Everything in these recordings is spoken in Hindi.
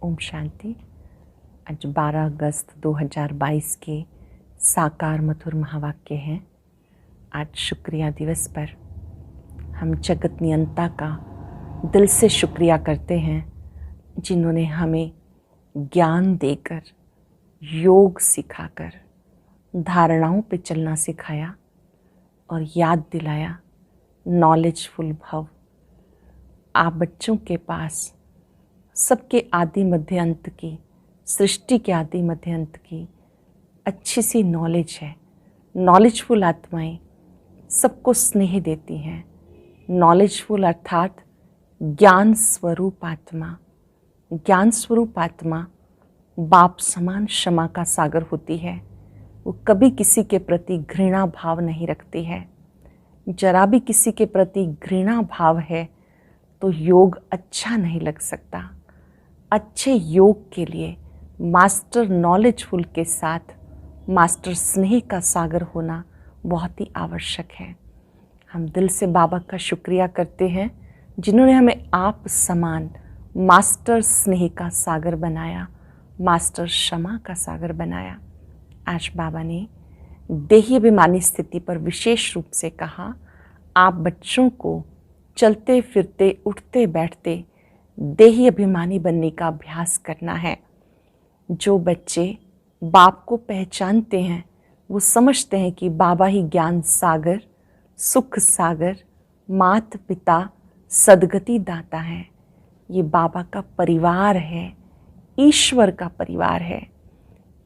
ओम शांति। आज 12 अगस्त 2022 के साकार मधुर महावाक्य हैं। आज शुक्रिया दिवस पर हम जगत नियंता का दिल से शुक्रिया करते हैं, जिन्होंने हमें ज्ञान देकर, योग सिखाकर, धारणाओं पे चलना सिखाया और याद दिलाया नॉलेजफुल भव। आप बच्चों के पास सबके आदि मध्य अंत की, सृष्टि के आदि मध्य अंत की अच्छी सी नॉलेज है। नॉलेजफुल आत्माएं सबको स्नेह देती हैं। नॉलेजफुल अर्थात ज्ञान स्वरूप आत्मा। ज्ञान स्वरूप आत्मा बाप समान क्षमा का सागर होती है। वो कभी किसी के प्रति घृणा भाव नहीं रखती है। जरा भी किसी के प्रति घृणा भाव है तो योग अच्छा नहीं लग सकता। अच्छे योग के लिए मास्टर नॉलेजफुल के साथ मास्टर स्नेह का सागर होना बहुत ही आवश्यक है। हम दिल से बाबा का शुक्रिया करते हैं, जिन्होंने हमें आप समान मास्टर स्नेह का सागर बनाया, मास्टर क्षमा का सागर बनाया। आज बाबा ने देही अभिमानी स्थिति पर विशेष रूप से कहा, आप बच्चों को चलते फिरते उठते बैठते देही अभिमानी बनने का अभ्यास करना है। जो बच्चे बाप को पहचानते हैं वो समझते हैं कि बाबा ही ज्ञान सागर, सुख सागर, मात पिता, सद्गति दाता है। ये बाबा का परिवार है, ईश्वर का परिवार है।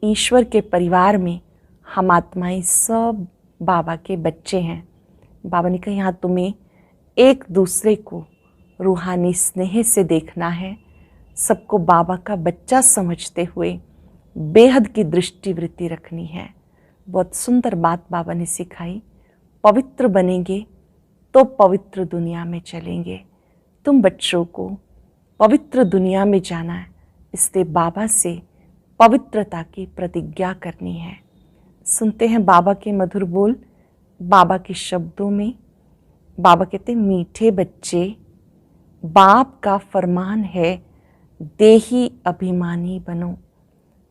ईश्वर के परिवार में हम आत्माएं सब बाबा के बच्चे हैं। बाबा ने कहा, यहाँ तुम्हें एक दूसरे को रूहानी स्नेह से देखना है। सबको बाबा का बच्चा समझते हुए बेहद की दृष्टिवृत्ति रखनी है। बहुत सुंदर बात बाबा ने सिखाई। पवित्र बनेंगे तो पवित्र दुनिया में चलेंगे। तुम बच्चों को पवित्र दुनिया में जाना है, इसलिए बाबा से पवित्रता की प्रतिज्ञा करनी है। सुनते हैं बाबा के मधुर बोल। बाबा के शब्दों में बाबा कहते हैं, मीठे बच्चे, बाप का फरमान है देही अभिमानी बनो।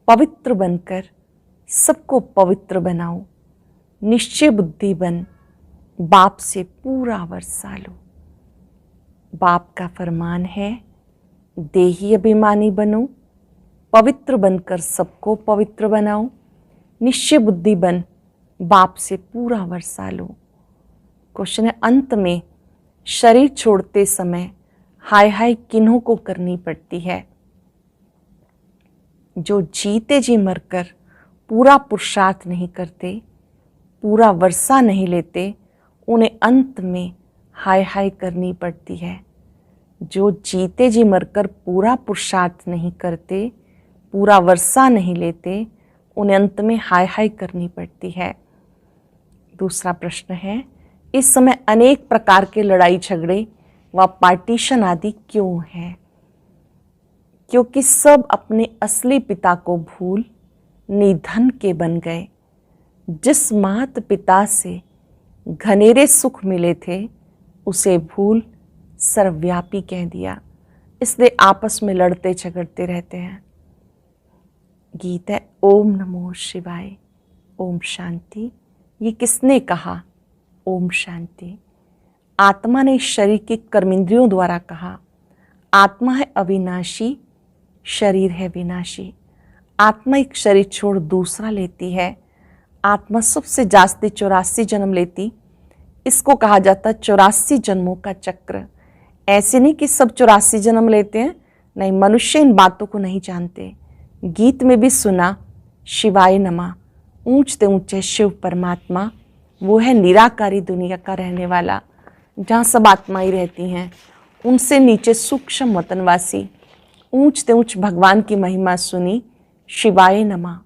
पवित्र बनकर सबको पवित्र बनाओ। निश्चय बुद्धि बन बाप से पूरा वर्षा लो। बाप का फरमान है देही अभिमानी बनो, पवित्र बनकर सबको पवित्र बनाओ। निश्चय बुद्धि बन बाप से पूरा वर्षा लो। क्वेश्चन है, अंत में शरीर छोड़ते समय हाय हाय किन्हों को करनी पड़ती है? जो जीते जी मरकर पूरा पुरुषार्थ नहीं करते, पूरा वर्षा नहीं लेते, उन्हें अंत में हाय हाय करनी पड़ती है। जो जीते जी मरकर पूरा पुरुषार्थ नहीं करते, पूरा वर्षा नहीं लेते, उन्हें अंत में हाय हाय करनी पड़ती है। दूसरा प्रश्न है, इस समय अनेक प्रकार के लड़ाई झगड़े व पार्टीशन आदि क्यों है? क्योंकि सब अपने असली पिता को भूल निधन के बन गए। जिस मात पिता से घनेरे सुख मिले थे, उसे भूल सर्वव्यापी कह दिया। इसलिए आपस में लड़ते झगड़ते रहते हैं। गीत है, ओम नमो शिवाय, ओम शांति। ये किसने कहा? ओम शांति। आत्मा ने शरीर के कर्मेंद्रियों द्वारा कहा। आत्मा है अविनाशी, शरीर है विनाशी। आत्मा एक शरीर छोड़ दूसरा लेती है। आत्मा सबसे जास्ती 84 जन्म लेती। इसको कहा जाता है 84 जन्मों का चक्र। ऐसे नहीं कि सब 84 जन्म लेते हैं, नहीं, मनुष्य इन बातों को नहीं जानते। गीत में भी सुना, शिवाय नमा, ऊंचते ऊंचे शिव परमात्मा, वो है निराकारी दुनिया का रहने वाला, जहाँ सब आत्माएं रहती हैं। उनसे नीचे सूक्ष्म वतनवासी, ऊंचते ऊंच भगवान की महिमा सुनी, शिवाय नमा।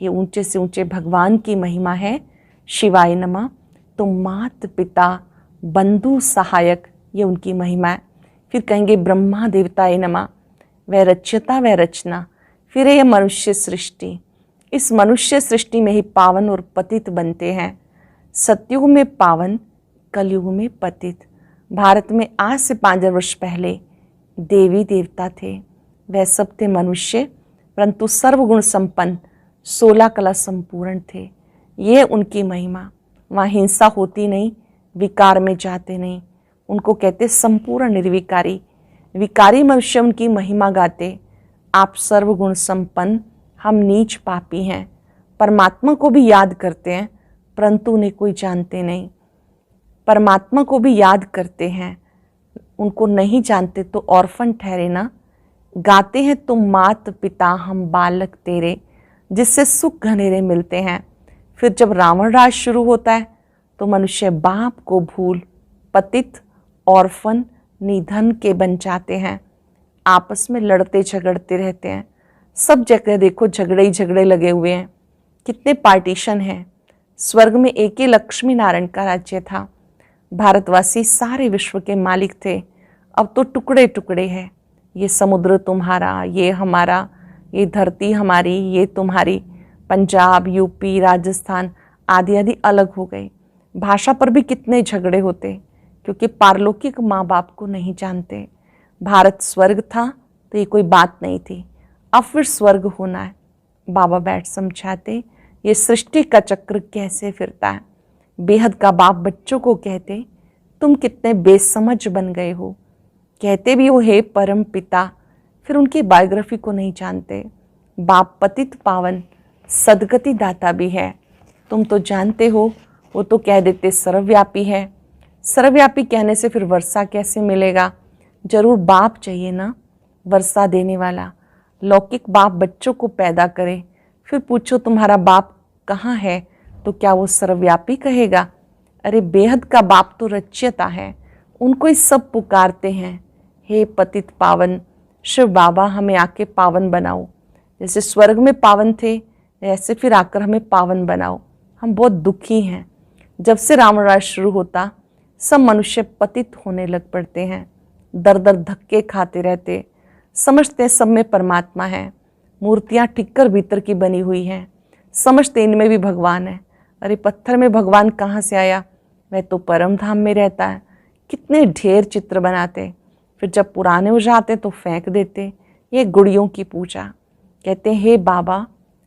ये ऊंचे से ऊंचे भगवान की महिमा है, शिवाय नमा। तो मात पिता बंधु सहायक, ये उनकी महिमा है। फिर कहेंगे ब्रह्मा देवताए नमा, वह रच्यता वह रचना। फिर है यह मनुष्य सृष्टि। इस मनुष्य सृष्टि में ही पावन और पतित बनते हैं। सतयुग में पावन, कलयुग में पतित। भारत में आज से 5000 वर्ष पहले देवी देवता थे, वह सब थे मनुष्य, परंतु सर्वगुण संपन्न, 16 कला संपूर्ण थे। ये उनकी महिमा। वहाँ हिंसा होती नहीं, विकार में जाते नहीं। उनको कहते संपूर्ण निर्विकारी। विकारी मनुष्य उनकी महिमा गाते। आप सर्वगुण संपन्न, हम नीच पापी हैं। परमात्मा को भी याद करते हैं, परंतु उन्हें कोई जानते नहीं। परमात्मा को भी याद करते हैं, उनको नहीं जानते तो ऑर्फन ठहरे ना। गाते हैं तुम मात पिता हम बालक तेरे, जिससे सुख घनेरे मिलते हैं। फिर जब रावण राज शुरू होता है तो मनुष्य बाप को भूल पतित, ऑर्फन, निधन के बन जाते हैं। आपस में लड़ते झगड़ते रहते हैं। सब जगह देखो झगड़े ही झगड़े लगे हुए हैं। कितने पार्टीशन हैं। स्वर्ग में एक ही लक्ष्मी नारायण का राज्य था। भारतवासी सारे विश्व के मालिक थे। अब तो टुकड़े टुकड़े हैं। ये समुद्र तुम्हारा, ये हमारा, ये धरती हमारी, ये तुम्हारी। पंजाब, यूपी, राजस्थान आदि आदि अलग हो गए। भाषा पर भी कितने झगड़े होते, क्योंकि पारलौकिक माँ बाप को नहीं जानते। भारत स्वर्ग था तो ये कोई बात नहीं थी, अब फिर स्वर्ग होना है। बाबा बैठ समझाते ये सृष्टि का चक्र कैसे फिरता है। बेहद का बाप बच्चों को कहते तुम कितने बेसमझ बन गए हो। कहते भी हो हे परम पिता, फिर उनकी बायोग्राफी को नहीं जानते। बाप पतित पावन सदगति दाता भी है। तुम तो जानते हो, वो तो कह देते सर्वव्यापी है। सर्वव्यापी कहने से फिर वर्षा कैसे मिलेगा। जरूर बाप चाहिए ना, वर्षा देने वाला। लौकिक बाप बच्चों को पैदा करे, फिर पूछो तुम्हारा बाप कहाँ है, तो क्या वो सर्वव्यापी कहेगा। अरे बेहद का बाप तो रच्यता है, उनको ही सब पुकारते हैं। हे पतित पावन शिव बाबा, हमें आके पावन बनाओ। जैसे स्वर्ग में पावन थे, ऐसे फिर आकर हमें पावन बनाओ। हम बहुत दुखी हैं। जब से रावण राज शुरू होता, सब मनुष्य पतित होने लग पड़ते हैं। दर दर धक्के खाते रहते, समझते सब में परमात्मा है। मूर्तियाँ ठिक्कर भीतर की बनी हुई हैं, समझते इनमें भी भगवान है। अरे पत्थर में भगवान कहाँ से आया, वह तो परम धाम में रहता है। कितने ढेर चित्र बनाते, फिर जब पुराने हो जाते तो फेंक देते। ये गुड़ियों की पूजा। कहते हे बाबा,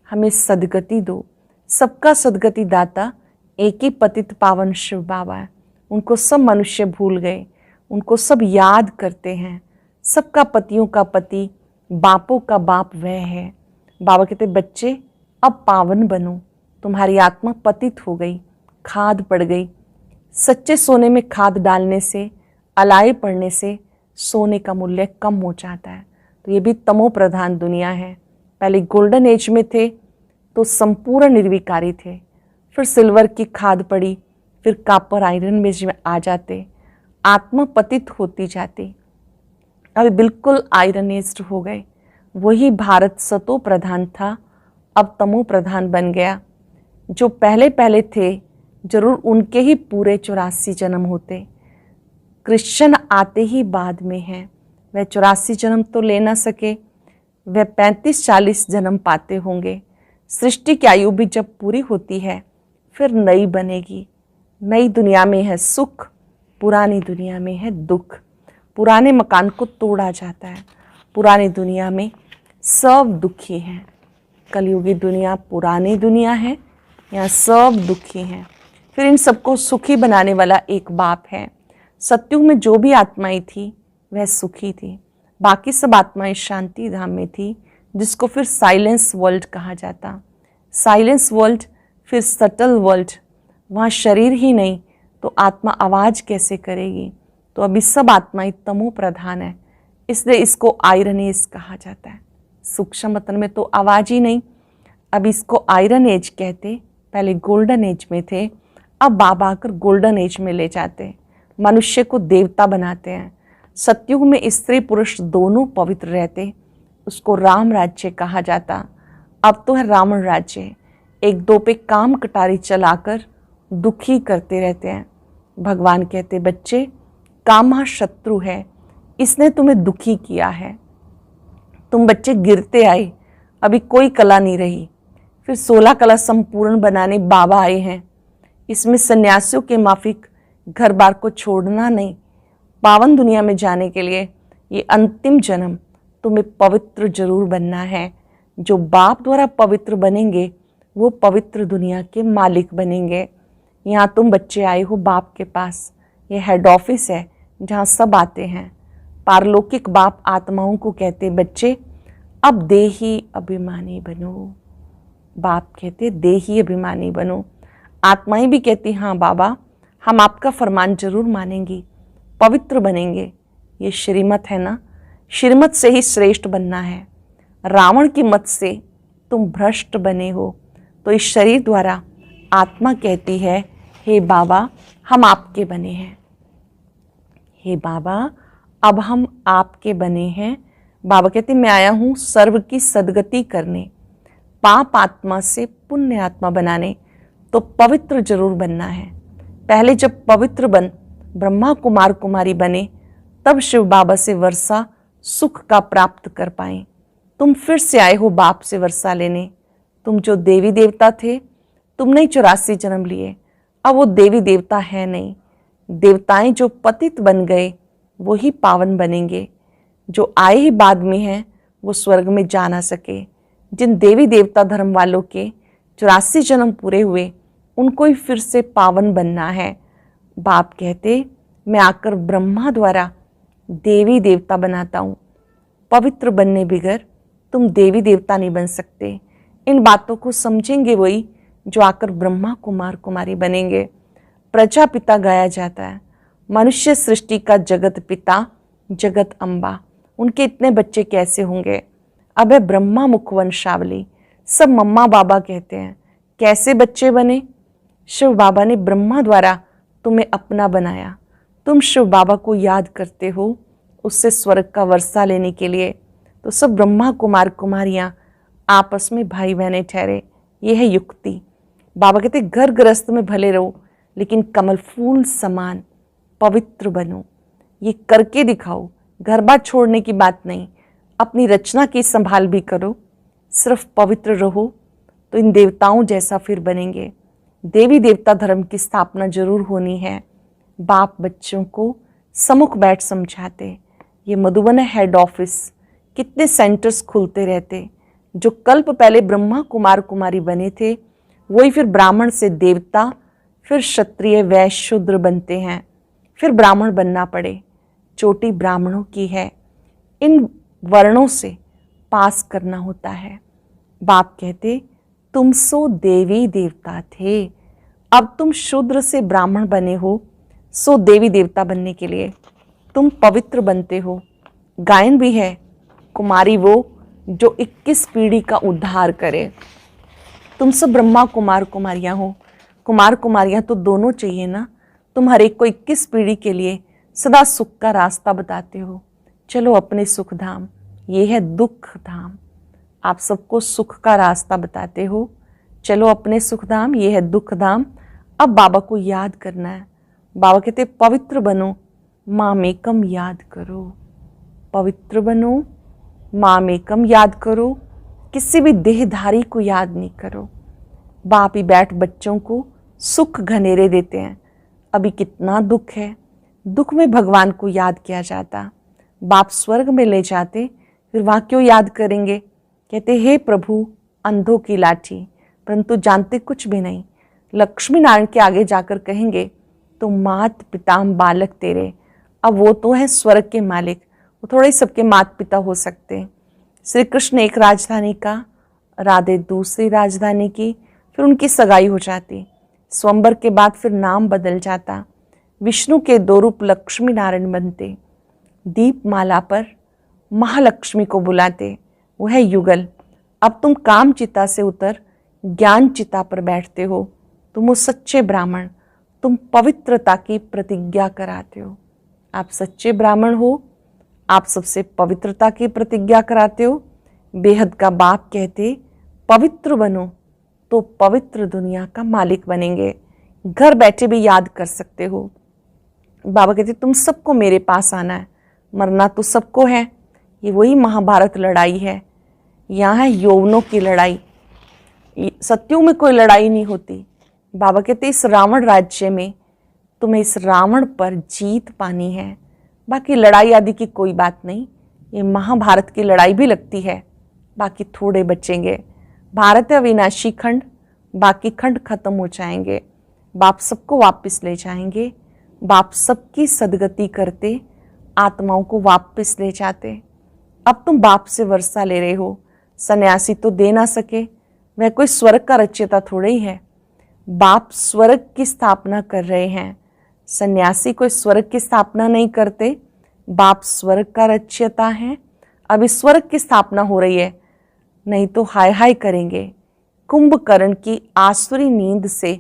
हमें सदगति दो। सबका सदगति दाता एक ही पतित पावन शिव बाबा है। उनको सब मनुष्य भूल गए, उनको सब याद करते हैं। सबका पतियों का पति, बापों का बाप वह है। बाबा कहते बच्चे अब पावन बनो। तुम्हारी आत्मा पतित हो गई, खाद पड़ गई। सच्चे सोने में खाद डालने से, अलाए पड़ने से सोने का मूल्य कम हो जाता है। तो ये भी तमो प्रधान दुनिया है। पहले गोल्डन एज में थे तो संपूर्ण निर्विकारी थे, फिर सिल्वर की खाद पड़ी, फिर कापर आयरन में आ जाते, आत्मा पतित होती जाती। अभी बिल्कुल आयरनेस्ड हो गए। वही भारत सतो प्रधान था, अब तमो प्रधान बन गया। जो पहले पहले थे जरूर उनके ही पूरे 84 जन्म होते। कृष्ण आते ही बाद में हैं, वह 84 जन्म तो ले ना सके, वह 35-40 जन्म पाते होंगे। सृष्टि की आयु भी जब पूरी होती है फिर नई बनेगी। नई दुनिया में है सुख, पुरानी दुनिया में है दुख। पुराने मकान को तोड़ा जाता है, पुरानी दुनिया में सब दुखी हैं। कलयुगी दुनिया पुरानी दुनिया है, यहाँ सब दुखी हैं। फिर इन सबको सुखी बनाने वाला एक बाप है। सत्युग में जो भी आत्माएं थी वह सुखी थी, बाकी सब आत्माएं शांति धाम में थी, जिसको फिर साइलेंस वर्ल्ड कहा जाता। साइलेंस वर्ल्ड, फिर सटल वर्ल्ड। वहाँ शरीर ही नहीं तो आत्मा आवाज़ कैसे करेगी। तो अभी सब आत्माएं तमो प्रधान है, इसलिए इसको आयरन एज कहा जाता है। सूक्ष्म वतन में तो आवाज़ ही नहीं, अब इसको आयरन एज कहते। पहले गोल्डन एज में थे, अब बाबा आकर गोल्डन एज में ले जाते, मनुष्य को देवता बनाते हैं। सतयुग में स्त्री पुरुष दोनों पवित्र रहते, उसको राम राज्य कहा जाता। अब तो है रावण राज्य, एक दो पे काम कटारी चलाकर दुखी करते रहते हैं। भगवान कहते बच्चे काम शत्रु है, इसने तुम्हें दुखी किया है। तुम बच्चे गिरते आए, अभी कोई कला नहीं रही। फिर 16 कला संपूर्ण बनाने बाबा आए हैं। इसमें सन्यासियों के माफिक घर बार को छोड़ना नहीं, पावन दुनिया में जाने के लिए ये अंतिम जन्म तुम्हें पवित्र जरूर बनना है। जो बाप द्वारा पवित्र बनेंगे वो पवित्र दुनिया के मालिक बनेंगे। यहाँ तुम बच्चे आए हो बाप के पास, ये हेड ऑफिस है जहाँ सब आते हैं। पारलौकिक बाप आत्माओं को कहते बच्चे अब देही अभिमानी बनो। बाप कहते देही अभिमानी बनो। आत्माएं भी कहती हाँ बाबा, हम आपका फरमान जरूर मानेंगी, पवित्र बनेंगे। ये श्रीमत है ना, श्रीमत से ही श्रेष्ठ बनना है। रावण की मत से तुम भ्रष्ट बने हो, तो इस शरीर द्वारा आत्मा कहती है हे बाबा हम आपके बने हैं। हे बाबा अब हम आपके बने हैं। बाबा कहते मैं आया हूँ सर्व की सदगति करने, पाप आत्मा से पुण्य आत्मा बनाने। तो पवित्र जरूर बनना है। पहले जब पवित्र बन ब्रह्मा कुमार कुमारी बने तब शिव बाबा से वर्षा सुख का प्राप्त कर पाए। तुम फिर से आए हो बाप से वर्षा लेने। तुम जो देवी देवता थे तुमने 84 जन्म लिए, अब वो देवी देवता है नहीं। देवताएं जो पतित बन गए वो ही पावन बनेंगे। जो आए ही बाद में हैं वो स्वर्ग में जा ना सके। जिन देवी देवता धर्म वालों के 84 जन्म पूरे हुए उनको ही फिर से पावन बनना है। बाप कहते मैं आकर ब्रह्मा द्वारा देवी देवता बनाता हूँ। पवित्र बनने बिगर तुम देवी देवता नहीं बन सकते। इन बातों को समझेंगे वही जो आकर ब्रह्मा कुमार कुमारी बनेंगे। प्रजापिता गाया जाता है, मनुष्य सृष्टि का जगत पिता जगत अम्बा। उनके इतने बच्चे कैसे होंगे? अब है ब्रह्मा मुखवंशावली, सब मम्मा बाबा कहते हैं। कैसे बच्चे बने? शिव बाबा ने ब्रह्मा द्वारा तुम्हें अपना बनाया। तुम शिव बाबा को याद करते हो उससे स्वर्ग का वर्षा लेने के लिए। तो सब ब्रह्मा कुमार कुमारियाँ आपस में भाई बहने ठहरे। ये है युक्ति। बाबा कहते घर गृहस्थ में भले रहो लेकिन कमल फूल समान पवित्र बनो। ये करके दिखाओ, घर बार छोड़ने की बात नहीं। अपनी रचना की संभाल भी करो, सिर्फ पवित्र रहो तो इन देवताओं जैसा फिर बनेंगे। देवी देवता धर्म की स्थापना जरूर होनी है। बाप बच्चों को सम्मुख बैठ समझाते। ये मधुबन हेड ऑफिस, कितने सेंटर्स खुलते रहते। जो कल्प पहले ब्रह्मा कुमार कुमारी बने थे वही फिर ब्राह्मण से देवता, फिर क्षत्रिय वैश्य शूद्र बनते हैं, फिर ब्राह्मण बनना पड़े। चोटी ब्राह्मणों की है। इन वर्णों से पास करना होता है। बाप कहते तुम सो देवी देवता थे, अब तुम शूद्र से ब्राह्मण बने हो। सो देवी देवता बनने के लिए तुम पवित्र बनते हो। गायन भी है, कुमारी वो जो 21 पीढ़ी का उद्धार करे। तुम सब ब्रह्मा कुमार कुमारियाँ हो। कुमार कुमारियाँ तो दोनों चाहिए ना। तुम हर एक को 21 पीढ़ी के लिए सदा सुख का रास्ता बताते हो। चलो अपने सुख धाम, ये है दुख धाम। आप सबको सुख का रास्ता बताते हो। चलो अपने सुख धाम, ये है दुख धाम। अब बाबा को याद करना है। बाबा कहते पवित्र बनो, माम एकम याद करो। पवित्र बनो, माम एकम याद करो। किसी भी देहधारी को याद नहीं करो। बाप ही बैठ बच्चों को सुख घनेरे देते हैं। अभी कितना दुख है, दुख में भगवान को याद किया जाता। बाप स्वर्ग में ले जाते, फिर वहाँ क्यों याद करेंगे? कहते हे प्रभु अंधों की लाठी, परंतु जानते कुछ भी नहीं। लक्ष्मी नारायण के आगे जाकर कहेंगे तो मात पिता बालक तेरे। अब वो तो है स्वर्ग के मालिक, वो थोड़े सबके मात पिता हो सकते हैं। श्री कृष्ण एक राजधानी का, राधे दूसरी राजधानी की, फिर उनकी सगाई हो जाती। स्वयंवर के बाद फिर नाम बदल जाता। विष्णु के 2 रूप लक्ष्मी नारायण बनते। दीपमाला पर महालक्ष्मी को बुलाते, वो है युगल। अब तुम काम चिता से उतर ज्ञान चिता पर बैठते हो। तुम वो सच्चे ब्राह्मण, तुम पवित्रता की प्रतिज्ञा कराते हो। आप सच्चे ब्राह्मण हो, आप सबसे पवित्रता की प्रतिज्ञा कराते हो। बेहद का बाप कहते पवित्र बनो तो पवित्र दुनिया का मालिक बनेंगे। घर बैठे भी याद कर सकते हो। बाबा कहते तुम सबको मेरे पास आना है, मरना तो सबको है। ये वही महाभारत लड़ाई है। यहाँ है यौवनों की लड़ाई। सत्युग में कोई लड़ाई नहीं होती। बाबा कहते इस रावण राज्य में तुम्हें इस रावण पर जीत पानी है, बाकी लड़ाई आदि की कोई बात नहीं। ये महाभारत की लड़ाई भी लगती है, बाकी थोड़े बचेंगे। भारत है अविनाशी खंड, बाकी खंड खत्म हो जाएंगे। बाप सबको वापस ले जाएंगे। बाप सबकी सदगति करते, आत्माओं को वापस ले जाते। अब तुम बाप से वर्षा ले रहे हो। सन्यासी तो दे ना सके, वह कोई स्वर्ग का रचयिता थोड़े ही है। बाप स्वर्ग की स्थापना कर रहे हैं, सन्यासी कोई स्वर्ग की स्थापना नहीं करते। बाप स्वर्ग का रचयिता है। अभी स्वर्ग की स्थापना हो रही है, नहीं तो हाय हाय करेंगे। कुंभकर्ण की आसुरी नींद से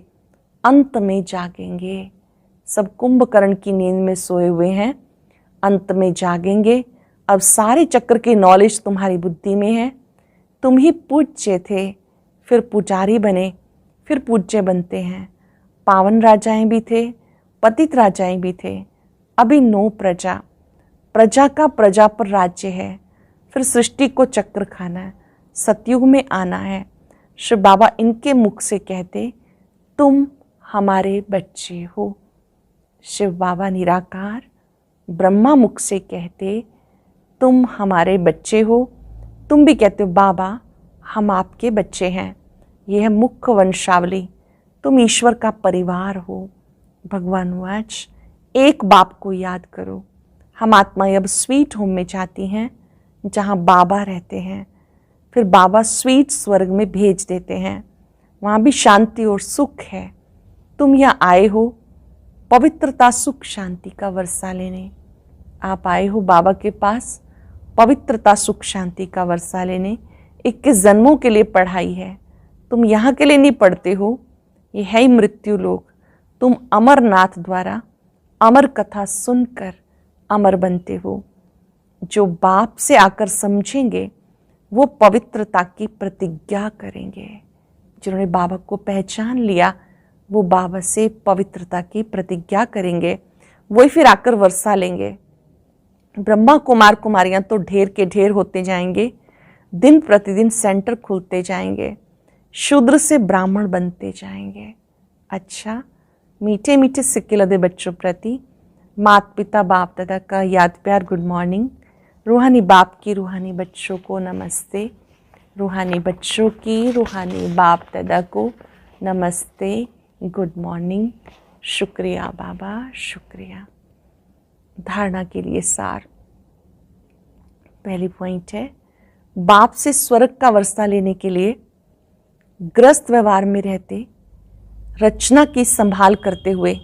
अंत में जागेंगे। सब कुंभकर्ण की नींद में सोए हुए हैं, अंत में जागेंगे। अब सारे चक्र की नॉलेज तुम्हारी बुद्धि में है। तुम ही पूज्य थे, फिर पुजारी बने, फिर पूज्य बनते हैं। पावन राजाएं भी थे, पतित राजाएं भी थे। अभी 9 प्रजा, प्रजा का प्रजा पर राज्य है। फिर सृष्टि को चक्र खाना है, सतयुग में आना है। शिव बाबा इनके मुख से कहते, तुम हमारे बच्चे हो। शिव बाबा निराकार ब्रह्मा मुख से कहते, तुम हमारे बच्चे हो। तुम भी कहते हो बाबा हम आपके बच्चे हैं। यह है मुख्य वंशावली, तुम ईश्वर का परिवार हो। भगवान वाच, एक बाप को याद करो। हम आत्माएं अब स्वीट होम में जाती हैं, जहाँ बाबा रहते हैं। फिर बाबा स्वीट स्वर्ग में भेज देते हैं, वहाँ भी शांति और सुख है। तुम यहाँ आए हो पवित्रता, सुख, शांति का वर्षा लेने। आप आए हो बाबा के पास पवित्रता, सुख, शांति का वर्षा लेने। 21 जन्मों के लिए पढ़ाई है, तुम यहाँ के लिए नहीं पढ़ते हो। ये है ही मृत्यु लोक। तुम अमरनाथ द्वारा अमर कथा सुनकर अमर बनते हो। जो बाप से आकर समझेंगे वो पवित्रता की प्रतिज्ञा करेंगे। जिन्होंने बाबा को पहचान लिया वो बाबा से पवित्रता की प्रतिज्ञा करेंगे, वही फिर आकर वर्षा लेंगे। ब्रह्मा कुमार कुमारियां तो ढेर के ढेर होते जाएंगे, दिन प्रतिदिन सेंटर खुलते जाएंगे, शूद्र से ब्राह्मण बनते जाएंगे। अच्छा, मीठे मीठे सिक्के लदे बच्चों प्रति माता पिता बाप दादा का याद प्यार गुड मॉर्निंग। रूहानी बाप की रूहानी बच्चों को नमस्ते। रूहानी बच्चों की रूहानी बाप दादा को नमस्ते, गुड मॉर्निंग। शुक्रिया बाबा, शुक्रिया। धारणा के लिए सार। पहली पॉइंट है, बाप से स्वर्ग का वर्षा लेने के लिए ग्रस्त व्यवहार में रहते, रचना की संभाल करते हुए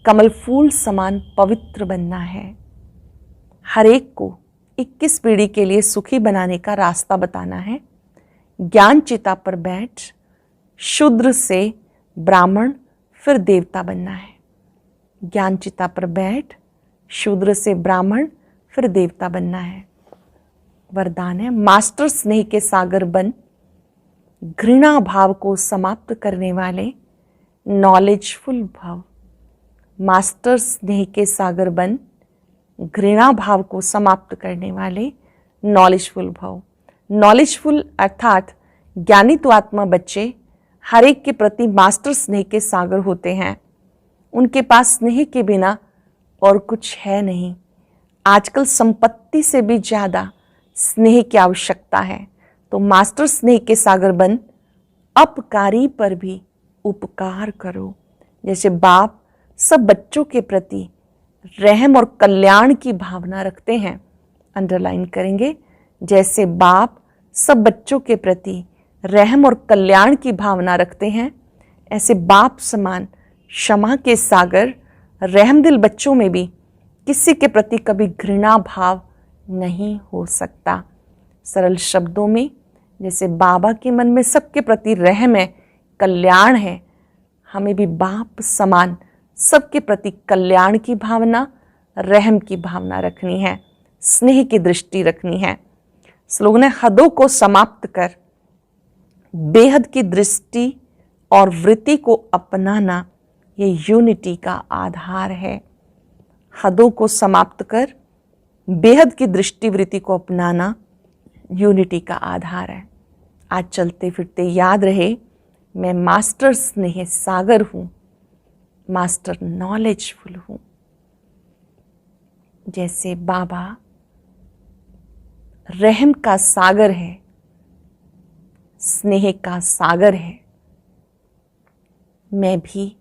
कमल फूल समान पवित्र बनना है। हर एक को 21 पीढ़ी के लिए सुखी बनाने का रास्ता बताना है। ज्ञान चिता पर बैठ शूद्र से ब्राह्मण फिर देवता बनना है। ज्ञान चिता पर बैठ शूद्र से ब्राह्मण फिर देवता बनना है। वरदान है, मास्टर स्नेह के सागर बन, घृणा भाव को समाप्त करने वाले नॉलेजफुल भव। मास्टर स्नेह के सागर बन, घृणा भाव को समाप्त करने वाले नॉलेजफुल भव। नॉलेजफुल अर्थात ज्ञानी तो आत्मा बच्चे हर एक के प्रति मास्टर स्नेह के सागर होते हैं। उनके पास स्नेह के बिना और कुछ है नहीं। आजकल संपत्ति से भी ज़्यादा स्नेह की आवश्यकता है। तो मास्टर स्नेह के सागर बन, अपकारी पर भी उपकार करो। जैसे बाप सब बच्चों के प्रति रहम और कल्याण की भावना रखते हैं, अंडरलाइन करेंगे, जैसे बाप सब बच्चों के प्रति रहम और कल्याण की भावना रखते हैं, ऐसे बाप समान क्षमा के सागर रहमदिल बच्चों में भी किसी के प्रति कभी घृणा भाव नहीं हो सकता। सरल शब्दों में, जैसे बाबा के मन में सबके प्रति रहम है, कल्याण है, हमें भी बाप समान सबके प्रति कल्याण की भावना, रहम की भावना रखनी है, स्नेह की दृष्टि रखनी है। स्लोगन है, हदों को समाप्त कर बेहद की दृष्टि और वृत्ति को अपनाना, ये यूनिटी का आधार है। हदों को समाप्त कर बेहद की दृष्टि वृत्ति को अपनाना यूनिटी का आधार है। आज चलते फिरते याद रहे, मैं मास्टर स्नेह सागर हूँ, मास्टर नॉलेजफुल हूँ। जैसे बाबा रहम का सागर है, स्नेह का सागर है। मैं भी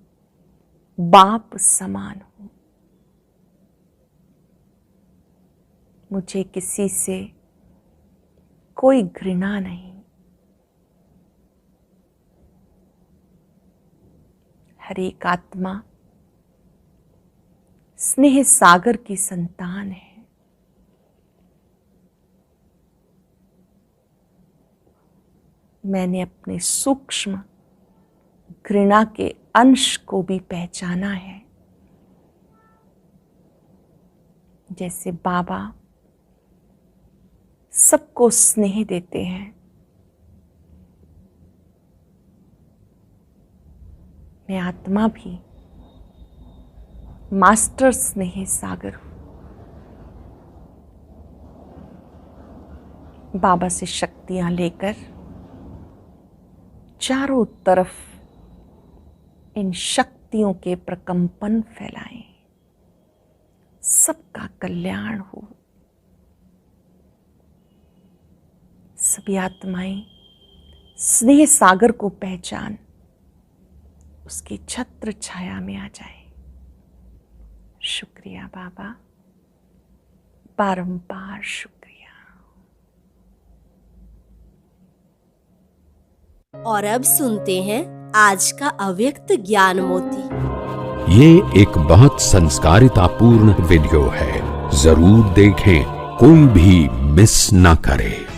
बाप समान हूं। मुझे किसी से कोई घृणा नहीं। हर एक आत्मा स्नेह सागर की संतान है। मैंने अपने सूक्ष्म घृणा के अंश को भी पहचाना है। जैसे बाबा सबको स्नेह देते हैं, मैं आत्मा भी मास्टर स्नेह सागर हूं। बाबा से शक्तियां लेकर चारों तरफ इन शक्तियों के प्रकंपन फैलाएं, सबका कल्याण हो। सभी आत्माएं स्नेह सागर को पहचान उसकी छत्र छाया में आ जाए। शुक्रिया बाबा, बारंबार शुक्रिया। और अब सुनते हैं आज का अव्यक्त ज्ञान मोती। ये एक बहुत संस्कारितापूर्ण वीडियो है, जरूर देखें, कोई भी मिस ना करे।